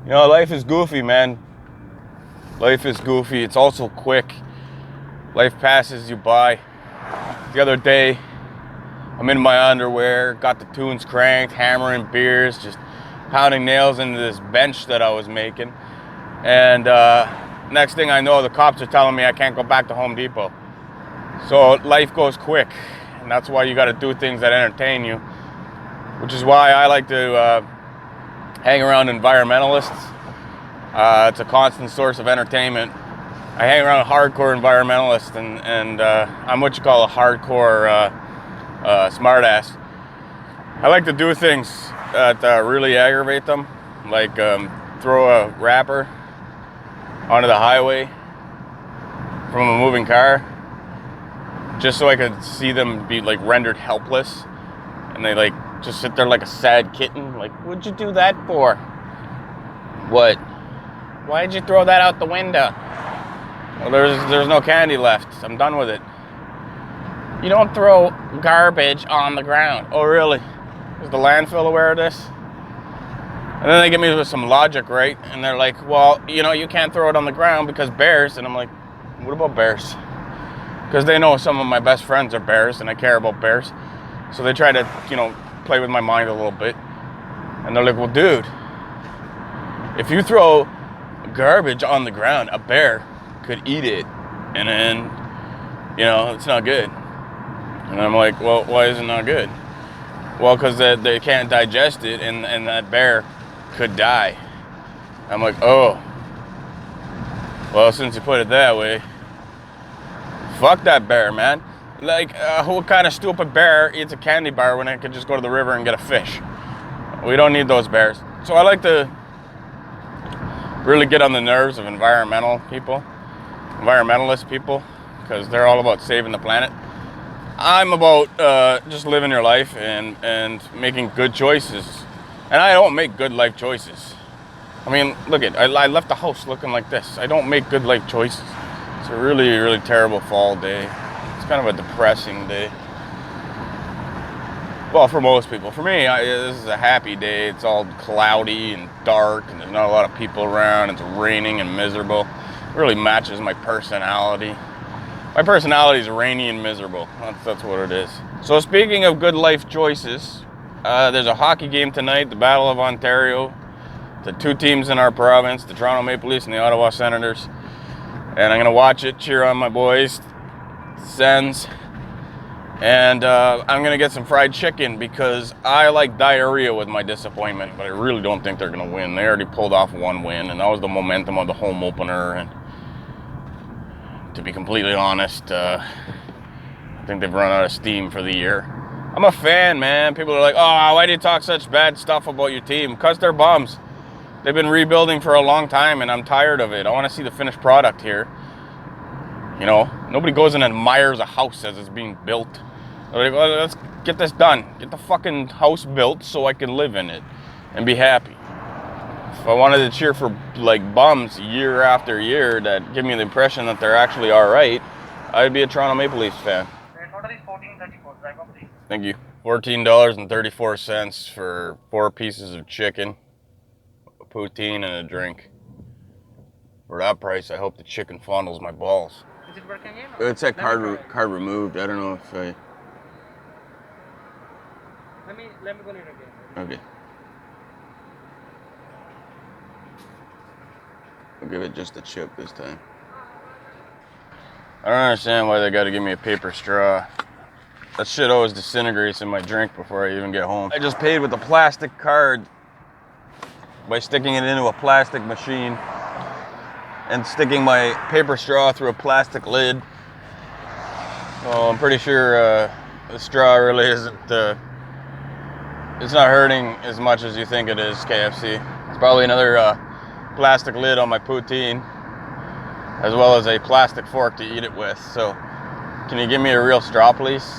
You know, life is goofy, man. Life is goofy. It's also quick. Life passes you by. The other day, I'm in my underwear, got the tunes cranked, hammering beers, just pounding nails into this bench that I was making. And next thing I know, the cops are telling me I can't go back to Home Depot. So life goes quick, and that's why you got to do things that entertain you, which is why I like to hang around environmentalists. It's a constant source of entertainment. I hang around hardcore environmentalists, and I'm what you call a hardcore smartass. I like to do things that really aggravate them, like throw a wrapper onto the highway from a moving car, just so I could see them be like rendered helpless, and they like just sit there like a sad kitten. Like, what'd you do that for? What? Why'd you throw that out the window? Well, there's no candy left. I'm done with it. You don't throw garbage on the ground. Oh, really? Is the landfill aware of this? And then they give me with some logic, right? And they're like, well, you know, you can't throw it on the ground because bears. And I'm like, what about bears? Because they know some of my best friends are bears, and I care about bears. So they try to, you know, play with my mind a little bit. And they're like, well, dude, if you throw garbage on the ground, a bear could eat it, and then, you know, it's not good. And I'm like, well, why is it not good? Well, because they can't digest it, and that bear could die. I'm like, oh, well, since you put it that way, fuck that bear, man. Like, what kind of stupid bear eats a candy bar when it could just go to the river and get a fish? We don't need those bears. So I like to really get on the nerves of environmentalist people, because they're all about saving the planet. I'm about just living your life and making good choices. And I don't make good life choices. I mean, look at, I left the house looking like this. I don't make good life choices. It's a really, really terrible fall day. It's kind of a depressing day. Well, for most people. For me, this is a happy day. It's all cloudy and dark, and there's not a lot of people around. It's raining and miserable. It really matches my personality. My personality is rainy and miserable. That's what it is. So speaking of good life choices, there's a hockey game tonight, the Battle of Ontario. The two teams in our province, the Toronto Maple Leafs and the Ottawa Senators. And I'm going to watch it, cheer on my boys, Sens. And I'm going to get some fried chicken because I like diarrhea with my disappointment, but I really don't think they're going to win. They already pulled off one win, and that was the momentum of the home opener. And to be completely honest, I think they've run out of steam for the year. I'm a fan, man. People are like, oh, why do you talk such bad stuff about your team? Because they're bums. They've been rebuilding for a long time, and I'm tired of it. I want to see the finished product here. You know, nobody goes and admires a house as it's being built. They're like, well, let's get this done. Get the fucking house built so I can live in it and be happy. If I wanted to cheer for like bums year after year that give me the impression that they're actually all right, I'd be a Toronto Maple Leafs fan. The total is $14.34. Drive up, please. Thank you. $14.34 for 4 pieces of chicken, a poutine, and a drink. For that price, I hope the chicken fondles my balls. Is it working again? Or? It's that card removed. I don't know if I... Let me go in again. Okay. I'll give it just a chip this time. I don't understand why they gotta give me a paper straw. That shit always disintegrates in my drink before I even get home. I just paid with a plastic card by sticking it into a plastic machine and sticking my paper straw through a plastic lid. So I'm pretty sure the straw really isn't, it's not hurting as much as you think it is, KFC. It's probably another plastic lid on my poutine, as well as a plastic fork to eat it with. So can you give me a real straw, please?